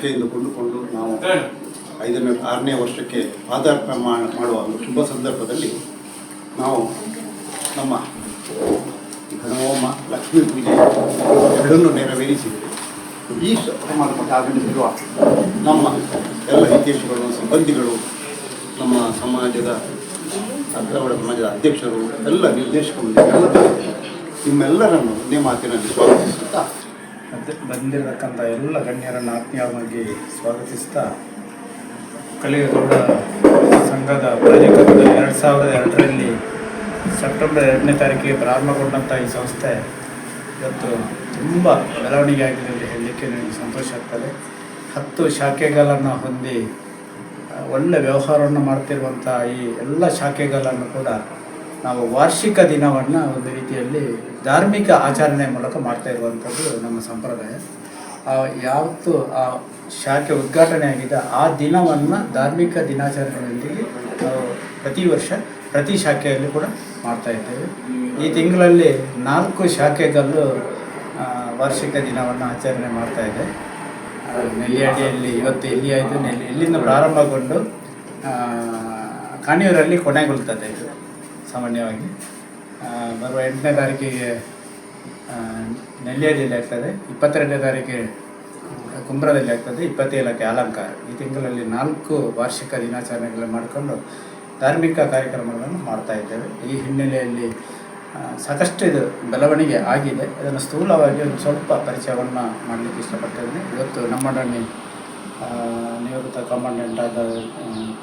ನಿಷ್ಠೆಯಿಂದ ಕೊಂಡುಕೊಂಡು ನಾವು 6ನೇ ವರ್ಷಕ್ಕೆ ಪಾದಾರ್ಪಣೆ ಮಾಡುವ ಒಂದು ಶುಭ ಸಂದರ್ಭದಲ್ಲಿ ನಾವು ನಮ್ಮ ಗಣಹೋಮ, ಲಕ್ಷ್ಮೀ ಪೂಜೆ ಎರಡನ್ನೂ ನೆರವೇರಿಸಿದ್ದೇವೆ. ಈ ಸಮಾರಂಭಕ್ಕೆ ಆಗಮಿಸಿರುವ ನಮ್ಮ ಎಲ್ಲ ಹಿತೈಷಿಗಳು, ಸಿಬ್ಬಂದಿಗಳು, ನಮ್ಮ ಸಮಾಜದ ಅಗ್ರವಾದ ಸಮಾಜದ ಅಧ್ಯಕ್ಷರು, ಎಲ್ಲ ನಿರ್ದೇಶಕರು, ನಿಮ್ಮೆಲ್ಲರನ್ನು ಒಂದೇ ಮಾತಿನಲ್ಲಿ ಸ್ವಾಗತಿಸುತ್ತಾ ಬಂದಿರತಕ್ಕಂಥ ಎಲ್ಲ ಗಣ್ಯರನ್ನು ಆತ್ಮೀಯವಾಗಿ ಸ್ವಾಗತಿಸ್ತಾ, ಕಲಿಗೌಡ ಸಂಘದ ಪ್ರಾಜೆಕ್ಟ್ 2002ರಲ್ಲಿ ಸೆಪ್ಟೆಂಬರ್ 2ನೇ ತಾರೀಕಿಗೆ ಪ್ರಾರಂಭಗೊಂಡಂಥ ಈ ಸಂಸ್ಥೆ ಇವತ್ತು ತುಂಬ ಬೆಳವಣಿಗೆ ಆಗಿದೆ ಅಂತ ಹೇಳಲಿಕ್ಕೆ ನನಗೆ ಸಂತೋಷ ಆಗ್ತದೆ. 10 ಶಾಖೆಗಳನ್ನು ಹೊಂದಿ ಒಳ್ಳೆಯ ವ್ಯವಹಾರವನ್ನು ಮಾಡ್ತಿರುವಂಥ ಈ ಎಲ್ಲ ಶಾಖೆಗಳನ್ನು ಕೂಡ ನಾವು ವಾರ್ಷಿಕ ದಿನವನ್ನು ಒಂದು ರೀತಿಯಲ್ಲಿ ಧಾರ್ಮಿಕ ಆಚರಣೆ ಮೂಲಕ ಮಾಡ್ತಾ ಇರುವಂಥದ್ದು ನಮ್ಮ ಸಂಪ್ರದಾಯ. ಯಾವತ್ತು ಆ ಶಾಖೆ ಉದ್ಘಾಟನೆ ಆಗಿದೆ ಆ ದಿನವನ್ನು ಧಾರ್ಮಿಕ ದಿನಾಚರಣೆಯೊಂದಿಗೆ ನಾವು ಪ್ರತಿ ವರ್ಷ ಪ್ರತಿ ಶಾಖೆಯಲ್ಲಿ ಕೂಡ ಮಾಡ್ತಾ ಇದ್ದೇವೆ. ಈ ತಿಂಗಳಲ್ಲಿ 4 ಶಾಖೆಗಳು ವಾರ್ಷಿಕ ದಿನವನ್ನು ಆಚರಣೆ ಮಾಡ್ತಾ ಇದೆ. ನೆಲ್ಲಿಯಾಡಿಯಲ್ಲಿ ಇವತ್ತು ಇಲ್ಲಿ ಆಯಿತು, ಇಲ್ಲಿಂದ ಪ್ರಾರಂಭಗೊಂಡು ಕಾಣಿಯೂರಲ್ಲಿ ಕೊನೆಗೊಳ್ತದೆ. ಇದು ಸಾಮಾನ್ಯವಾಗಿ ಬರುವ 8ನೇ ತಾರೀಕಿಗೆ ನೆಲ್ಲಿಯಾಡಿಯಲ್ಲಿ ಆಗ್ತದೆ, 22ನೇ ತಾರೀಕಿಗೆ ಕುಂಬ್ರದಲ್ಲಿ ಆಗ್ತದೆ, 27ಕ್ಕೆ ಅಲಂಕಾರ. ಈ ತಿಂಗಳಲ್ಲಿ 4 ವಾರ್ಷಿಕ ದಿನಾಚರಣೆಗಳನ್ನು ಮಾಡಿಕೊಂಡು ಧಾರ್ಮಿಕ ಕಾರ್ಯಕ್ರಮಗಳನ್ನು ಮಾಡ್ತಾ ಇದ್ದೇವೆ. ಈ ಹಿನ್ನೆಲೆಯಲ್ಲಿ ಸಾಕಷ್ಟು ಇದು ಬೆಳವಣಿಗೆ ಆಗಿದೆ. ಇದನ್ನು ಸ್ಥೂಲವಾಗಿ ಒಂದು ಸ್ವಲ್ಪ ಪರಿಚಯವನ್ನು ಮಾಡಲಿಕ್ಕೆ ಇಷ್ಟಪಡ್ತೇನೆ. ಇವತ್ತು ನಮ್ಮೊಡನೆ ನಿವೃತ್ತ ಕಮಾಂಡೆಂಟ್ ಆದ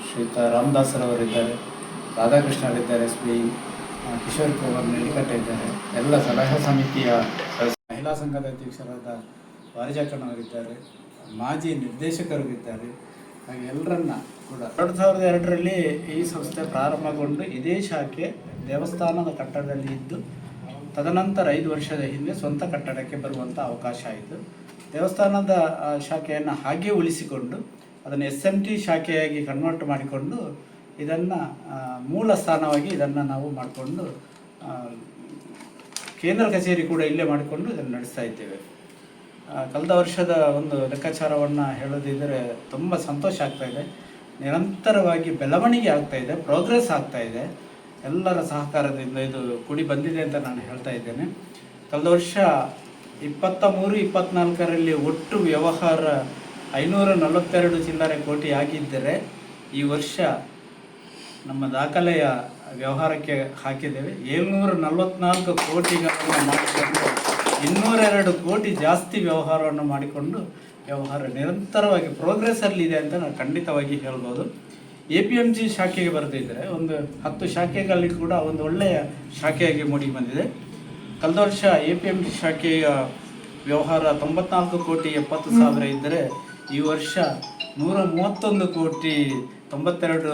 ಶ್ರೀಯುತ ರಾಮದಾಸರವರಿದ್ದಾರೆ, ರಾಧಾಕೃಷ್ಣರಿದ್ದಾರೆ, ಶ್ರೀ ಕಿಶೋರ್ ಕುಮಾರ್ ನೆಲಿಕಟ್ಟೆ ಇದ್ದಾರೆ, ಎಲ್ಲ ಸಲಹಾ ಸಮಿತಿಯ ಮಹಿಳಾ ಸಂಘದ ಅಧ್ಯಕ್ಷರಾದ ವಾರಿಜಾಕಣ್ಣವರಿದ್ದಾರೆ, ಮಾಜಿ ನಿರ್ದೇಶಕರು ಇದ್ದಾರೆ. ಹಾಗೆ ಎಲ್ಲರನ್ನ ಕೂಡ 2002ರಲ್ಲಿ ಈ ಸಂಸ್ಥೆ ಪ್ರಾರಂಭಗೊಂಡು ಇದೇ ಶಾಖೆ ದೇವಸ್ಥಾನದ ಕಟ್ಟಡದಲ್ಲಿ ಇದ್ದು, ತದನಂತರ 5 ವರ್ಷದ ಹಿಂದೆ ಸ್ವಂತ ಕಟ್ಟಡಕ್ಕೆ ಬರುವಂಥ ಅವಕಾಶ ಆಯಿತು. ದೇವಸ್ಥಾನದ ಶಾಖೆಯನ್ನು ಹಾಗೆ ಉಳಿಸಿಕೊಂಡು ಅದನ್ನು SMT ಶಾಖೆಯಾಗಿ ಕನ್ವರ್ಟ್ ಮಾಡಿಕೊಂಡು ಇದನ್ನು ಮೂಲ ಸ್ಥಾನವಾಗಿ ಇದನ್ನು ನಾವು ಮಾಡಿಕೊಂಡು ಕೇಂದ್ರ ಕಚೇರಿ ಕೂಡ ಇಲ್ಲೇ ಮಾಡಿಕೊಂಡು ಇದನ್ನು ನಡೆಸ್ತಾ ಇದ್ದೇವೆ. ಕಳೆದ ವರ್ಷದ ಒಂದು ಲೆಕ್ಕಾಚಾರವನ್ನು ಹೇಳೋದಿದ್ದರೆ ತುಂಬ ಸಂತೋಷ ಆಗ್ತಾಯಿದೆ. ನಿರಂತರವಾಗಿ ಬೆಳವಣಿಗೆ ಆಗ್ತಾಯಿದೆ, ಪ್ರೋಗ್ರೆಸ್ ಆಗ್ತಾಯಿದೆ. ಎಲ್ಲರ ಸಹಕಾರದಿಂದ ಇದು ಕೂಡಿ ಬಂದಿದೆ ಅಂತ ನಾನು ಹೇಳ್ತಾ ಇದ್ದೇನೆ. ಕಳೆದ ವರ್ಷ 23-24ರಲ್ಲಿ ಒಟ್ಟು ವ್ಯವಹಾರ 542 ಚಿಲ್ಲರೆ ಕೋಟಿ ಆಗಿದ್ದರೆ, ಈ ವರ್ಷ ನಮ್ಮ ದಾಖಲೆಯ ವ್ಯವಹಾರಕ್ಕೆ ಹಾಕಿದ್ದೇವೆ 744 ಕೋಟಿಗಳನ್ನು ಮಾಡಿಕೊಂಡು 202 ಕೋಟಿ ಜಾಸ್ತಿ ವ್ಯವಹಾರವನ್ನು ಮಾಡಿಕೊಂಡು ವ್ಯವಹಾರ ನಿರಂತರವಾಗಿ ಪ್ರೋಗ್ರೆಸ್ಸಲ್ಲಿದೆ ಅಂತ ನಾನು ಖಂಡಿತವಾಗಿ ಹೇಳ್ಬೋದು. APMG ಶಾಖೆಗೆ ಬರೆದಿದ್ದರೆ ಒಂದು 10 ಶಾಖೆಗಳಲ್ಲಿ ಕೂಡ ಒಂದು ಒಳ್ಳೆಯ ಶಾಖೆಯಾಗಿ ಮೂಡಿ ಬಂದಿದೆ. ಕಳೆದ ವರ್ಷ APMG ಶಾಖೆಯ ವ್ಯವಹಾರ 94 ಕೋಟಿ 70 ಸಾವಿರ ಇದ್ದರೆ, ಈ ವರ್ಷ 131 ಕೋಟಿ 92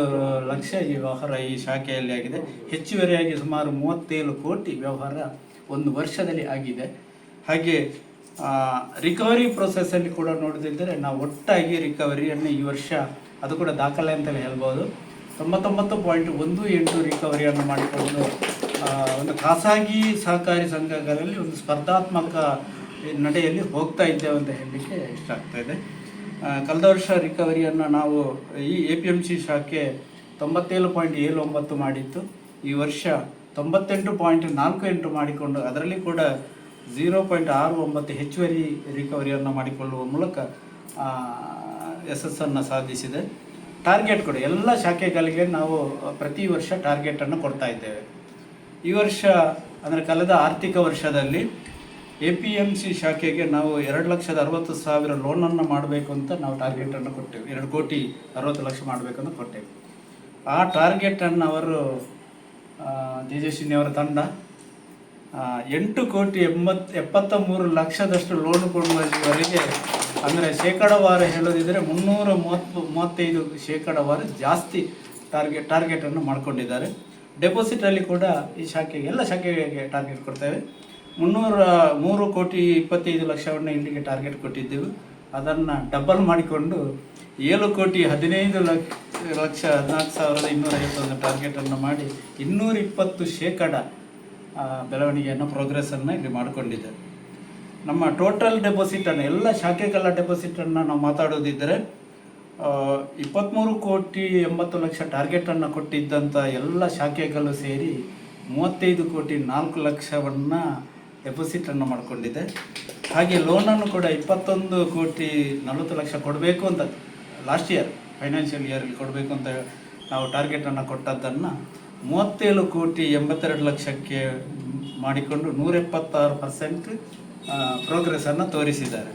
ಲಕ್ಷ ಈ ವ್ಯವಹಾರ ಈ ಶಾಖೆಯಲ್ಲಿ ಆಗಿದೆ. ಹೆಚ್ಚುವರಿಯಾಗಿ ಸುಮಾರು 37 ಕೋಟಿ ವ್ಯವಹಾರ ಒಂದು ವರ್ಷದಲ್ಲಿ ಆಗಿದೆ. ಹಾಗೆ ರಿಕವರಿ ಪ್ರೊಸೆಸ್ಸಲ್ಲಿ ಕೂಡ ನೋಡದಿದ್ದರೆ ನಾವು ಒಟ್ಟಾಗಿ ರಿಕವರಿಯನ್ನು ಈ ವರ್ಷ ಅದು ಕೂಡ ದಾಖಲೆ ಅಂತಲೇ ಹೇಳ್ಬೋದು. 99.18 ರಿಕವರಿಯನ್ನು ಮಾಡಿಕೊಂಡು ಒಂದು ಖಾಸಗಿ ಸಹಕಾರಿ ಸಂಘಗಳಲ್ಲಿ ಒಂದು ಸ್ಪರ್ಧಾತ್ಮಕ ನಡೆಯಲ್ಲಿ ಹೋಗ್ತಾ ಇದ್ದೇವೆ ಅಂತ ಹೇಳಲಿಕ್ಕೆ ಇಷ್ಟ ಆಗ್ತಾಯಿದೆ. ಕಳೆದ ವರ್ಷ ರಿಕವರಿಯನ್ನು ನಾವು ಈ APMC ಶಾಖೆ 97.79 ಮಾಡಿತ್ತು. ಈ ವರ್ಷ 98.48 ಮಾಡಿಕೊಂಡು ಅದರಲ್ಲಿ ಕೂಡ 0.69 ಹೆಚ್ಚುವರಿ ರಿಕವರಿಯನ್ನು ಮಾಡಿಕೊಳ್ಳುವ ಮೂಲಕ ಯಶಸ್ಸನ್ನು ಸಾಧಿಸಿದೆ. ಟಾರ್ಗೆಟ್ ಕೂಡ ಎಲ್ಲ ಶಾಖೆಗಳಿಗೆ ನಾವು ಪ್ರತಿ ವರ್ಷ ಟಾರ್ಗೆಟನ್ನು ಕೊಡ್ತಾ ಇದ್ದೇವೆ. ಈ ವರ್ಷ ಅಂದರೆ ಕಳೆದ ಆರ್ಥಿಕ ವರ್ಷದಲ್ಲಿ APMC ಶಾಖೆಗೆ ನಾವು 2,60,000 ಲೋನನ್ನು ಮಾಡಬೇಕು ಅಂತ ನಾವು ಟಾರ್ಗೆಟನ್ನು ಕೊಟ್ಟೆವು. 2,60,00,000 ಮಾಡಬೇಕಂತ ಕೊಟ್ಟೆವು. ಆ ಟಾರ್ಗೆಟನ್ನು ಅವರು ತೇಜಸ್ವಿನಿಯವರ ತಂಡ 8,73,00,000 ಲೋನ್ ಕೊಡುವವರೆಗೆ, ಅಂದರೆ ಶೇಕಡಾವಾರು ಹೇಳೋದಿದ್ದರೆ 335% ಜಾಸ್ತಿ ಟಾರ್ಗೆಟನ್ನು ಮಾಡ್ಕೊಂಡಿದ್ದಾರೆ. ಡೆಪಾಸಿಟಲ್ಲಿ ಕೂಡ ಈ ಶಾಖೆಗೆ ಎಲ್ಲ ಶಾಖೆಗೆ ಟಾರ್ಗೆಟ್ ಕೊಡ್ತೇವೆ. 3,25,00,000 ಇಲ್ಲಿಗೆ ಟಾರ್ಗೆಟ್ ಕೊಟ್ಟಿದ್ದೆವು. ಅದನ್ನು ಡಬಲ್ ಮಾಡಿಕೊಂಡು 7,15,14,251 ಟಾರ್ಗೆಟನ್ನು ಮಾಡಿ 220% ಬೆಳವಣಿಗೆಯನ್ನು ಪ್ರೋಗ್ರೆಸ್ಸನ್ನು ಇಲ್ಲಿ ಮಾಡಿಕೊಂಡಿದೆ. ನಮ್ಮ ಟೋಟಲ್ ಡೆಪಾಸಿಟನ್ನು ಎಲ್ಲ ಶಾಖೆಗಳ ಡೆಪಾಸಿಟನ್ನು ನಾವು ಮಾತಾಡೋದಿದ್ದರೆ 23,80,00,000 ಟಾರ್ಗೆಟನ್ನು ಕೊಟ್ಟಿದ್ದಂಥ ಎಲ್ಲ ಶಾಖೆಗಳು ಸೇರಿ 35,04,00,000 ಡೆಪಾಸಿಟನ್ನು ಮಾಡಿಕೊಂಡಿದೆ. ಹಾಗೆ ಲೋನನ್ನು ಕೂಡ 21,40,00,000 ಕೊಡಬೇಕು ಅಂತ ಲಾಸ್ಟ್ ಇಯರ್ ಫೈನಾನ್ಷಿಯಲ್ ಇಯರಲ್ಲಿ ಕೊಡಬೇಕು ಅಂತ ನಾವು ಟಾರ್ಗೆಟನ್ನು ಕೊಟ್ಟದ್ದನ್ನು 37,82,00,000ಕ್ಕೆ ಮಾಡಿಕೊಂಡು 176% ಪ್ರೋಗ್ರೆಸ್ಸನ್ನು ತೋರಿಸಿದ್ದಾರೆ.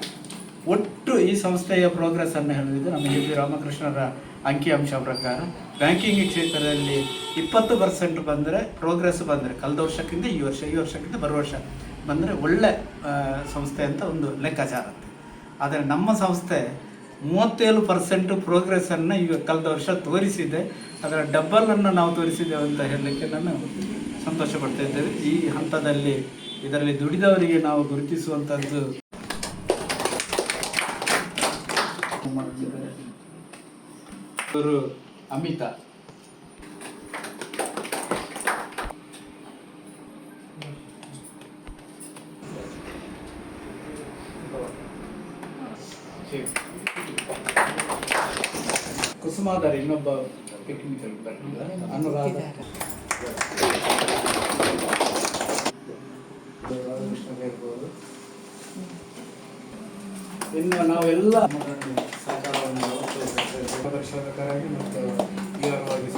ಒಟ್ಟು ಈ ಸಂಸ್ಥೆಯ ಪ್ರೋಗ್ರೆಸ್ಸನ್ನು ಹೇಳಿದರೆ ನಮ್ಮ ಯು ಪಿ ರಾಮಕೃಷ್ಣರ ಅಂಕಿಅಂಶ ಪ್ರಕಾರ ಬ್ಯಾಂಕಿಂಗ್ ಕ್ಷೇತ್ರದಲ್ಲಿ 20% ಬಂದರೆ ಪ್ರೋಗ್ರೆಸ್ ಬಂದರೆ ಕಳೆದ ವರ್ಷಕ್ಕಿಂತ ಈ ವರ್ಷಕ್ಕಿಂತ ಬರುವ ವರ್ಷ ಬಂದರೆ ಒಳ್ಳೆ ಸಂಸ್ಥೆ ಅಂತ ಒಂದು ಲೆಕ್ಕಾಚಾರ. ಆದರೆ ನಮ್ಮ ಸಂಸ್ಥೆ 37% ಪ್ರೋಗ್ರೆಸ್ಸನ್ನು ಈಗ ಕಳೆದ ವರ್ಷ ತೋರಿಸಿದೆ. ಅದರ ಡಬ್ಬಲನ್ನು ನಾವು ತೋರಿಸಿದ್ದೇವೆ ಅಂತ ಹೇಳಲಿಕ್ಕೆ ನಾನು ಸಂತೋಷ ಪಡ್ತಾ ಇದ್ದೇವೆ. ಈ ಹಂತದಲ್ಲಿ ಇದರಲ್ಲಿ ದುಡಿದವರಿಗೆ ನಾವು ಗುರುತಿಸುವಂಥದ್ದು ಇವರು ಅಮಿತಾ, ಕುಸುಮಾಧಾರಿ ಇನ್ನೊಬ್ಬ ಟೆಕ್ನಿಕಲ್ ಅನುರಾಧ, ಇರ್ಬೋದು. ಇನ್ನು ನಾವೆಲ್ಲ ಸಹಕಾರವನ್ನು ಪ್ರದರ್ಶಕರಾಗಿ ಮತ್ತು ವಿವರವಾಗಿ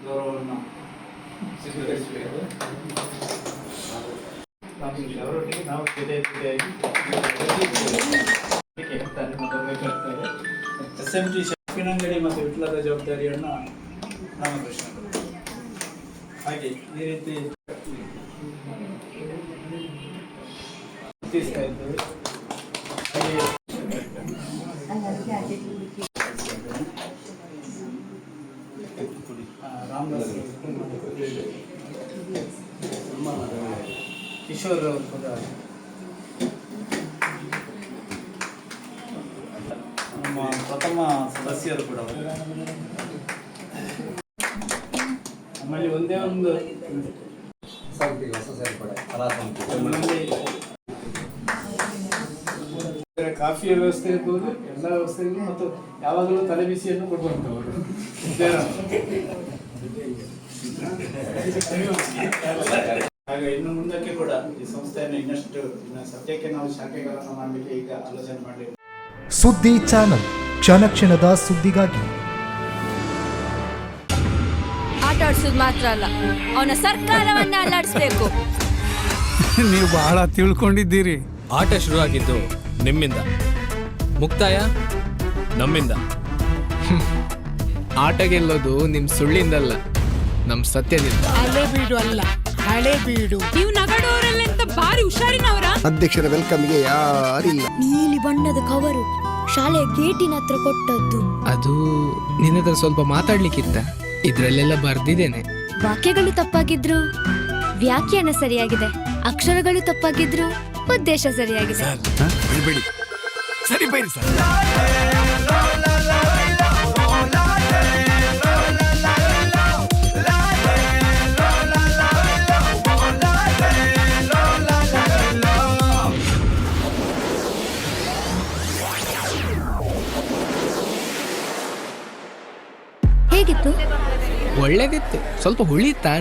ಗೌರವವನ್ನು ಸ್ವೀಕರಿಸಬೇಕು. ಅವರೊಟ್ಟಿಗೆ ನಾವು SMT ಶಾಪಿನಂಗಡಿ ಮತ್ತು ವಿಟ್ಲದ ಜವಾಬ್ದಾರಿಯನ್ನು ರಾಮಕೃಷ್ಣ. ಹಾಗೆ ಈ ರೀತಿ ಗುರುತಿಸ್ತಾ ಇದ್ದೇವೆ. ಹಾಗೆ ರಾಮದಾಸ್ ಕಿಶೋರ್ ಅವರು ಕೂಡ ನಮ್ಮ ಪ್ರಥಮ ಸದಸ್ಯರು ಕೂಡ ಅವರು. ನಮ್ಮಲ್ಲಿ ಒಂದೇ ಒಂದು ಕಾಫಿಯ ವ್ಯವಸ್ಥೆ ಇರ್ಬೋದು, ಎಲ್ಲ ವ್ಯವಸ್ಥೆಗಳು ಮತ್ತು ಯಾವಾಗಲೂ ತಲೆ ಬಿಸಿಯನ್ನು ಕೊಡುವಂಥವರು. ಹಾಗೆ ಇನ್ನು ಮುಂದಕ್ಕೆ ಕೂಡ ಈ ಸಂಸ್ಥೆಯನ್ನು ಇನ್ನಷ್ಟು ಸದ್ಯಕ್ಕೆ ನಾವು ಶಾಖೆಗಳನ್ನು ಮಾಡಲಿಕ್ಕೆ ಈಗ ಆಲೋಚನೆ ಮಾಡಿ. ಸುದ್ದಿ ಚಾನಲ್, ಕ್ಷಣ ಕ್ಷಣದ ಸುದ್ದಿಗಾಗಿ. ಆಟ ಆಡ್ಸೋದು ಮಾತ್ರ ಅಲ್ಲ, ಅವನ ಸರ್ಕಾರವನ್ನ ಅಲ್ಲಾಡಿಸ್ಬೇಕು. ನೀವು ಬಹಳ ತಿಳ್ಕೊಂಡಿದ್ದೀರಿ. ಆಟ ಶುರುವಾಗಿದ್ದು ನಿಮ್ಮಿಂದ, ಮುಕ್ತಾಯ ನಮ್ಮಿಂದ. ಆಟ ಗೆಲ್ಲೋದು ನಿಮ್ ಸುಳ್ಳಿಂದಲ್ಲ, ನಮ್ ಸತ್ಯದಿಂದ. ಹಳೆ ಬೀಡು ಅಲ್ಲ, ಹಳೆ ಬೀಡು. ನೀವು ನಗಡೋರಲ್ಲಂತ ಬಾರಿ ಹುಷಾರಿನವರ. ಅಧ್ಯಕ್ಷರ ವೆಲ್ಕಮ್ಗೆ ಯಾರಿಲ್ಲ. ನೀಲಿ ಬಣ್ಣದ ಕವರು ಶಾಲೆಯ ಗೇಟಿನ ಹತ್ರ ಕೊಟ್ಟದ್ದು. ಅದು ನಿನ್ನ ಹತ್ರ ಸ್ವಲ್ಪ ಮಾತಾಡ್ಲಿಕ್ಕಿತ್ತ, ಇದ್ರಲ್ಲೆಲ್ಲ ಬರ್ದಿದ್ದೇನೆ. ವಾಕ್ಯಗಳು ತಪ್ಪಾಗಿದ್ರು ವ್ಯಾಖ್ಯಾನ ಸರಿಯಾಗಿದೆ, ಅಕ್ಷರಗಳು ತಪ್ಪಾಗಿದ್ರು ಉದ್ದೇಶ ಸರಿಯಾಗಿದೆ. ಬಿಡಿ ಸರಿ ಬೈರಿ ಸರ್. ಹೇಗಿತ್ತು? ಒಳ್ಳೆದಿತ್ತು, ಸ್ವಲ್ಪ ಹುಳಿತಾ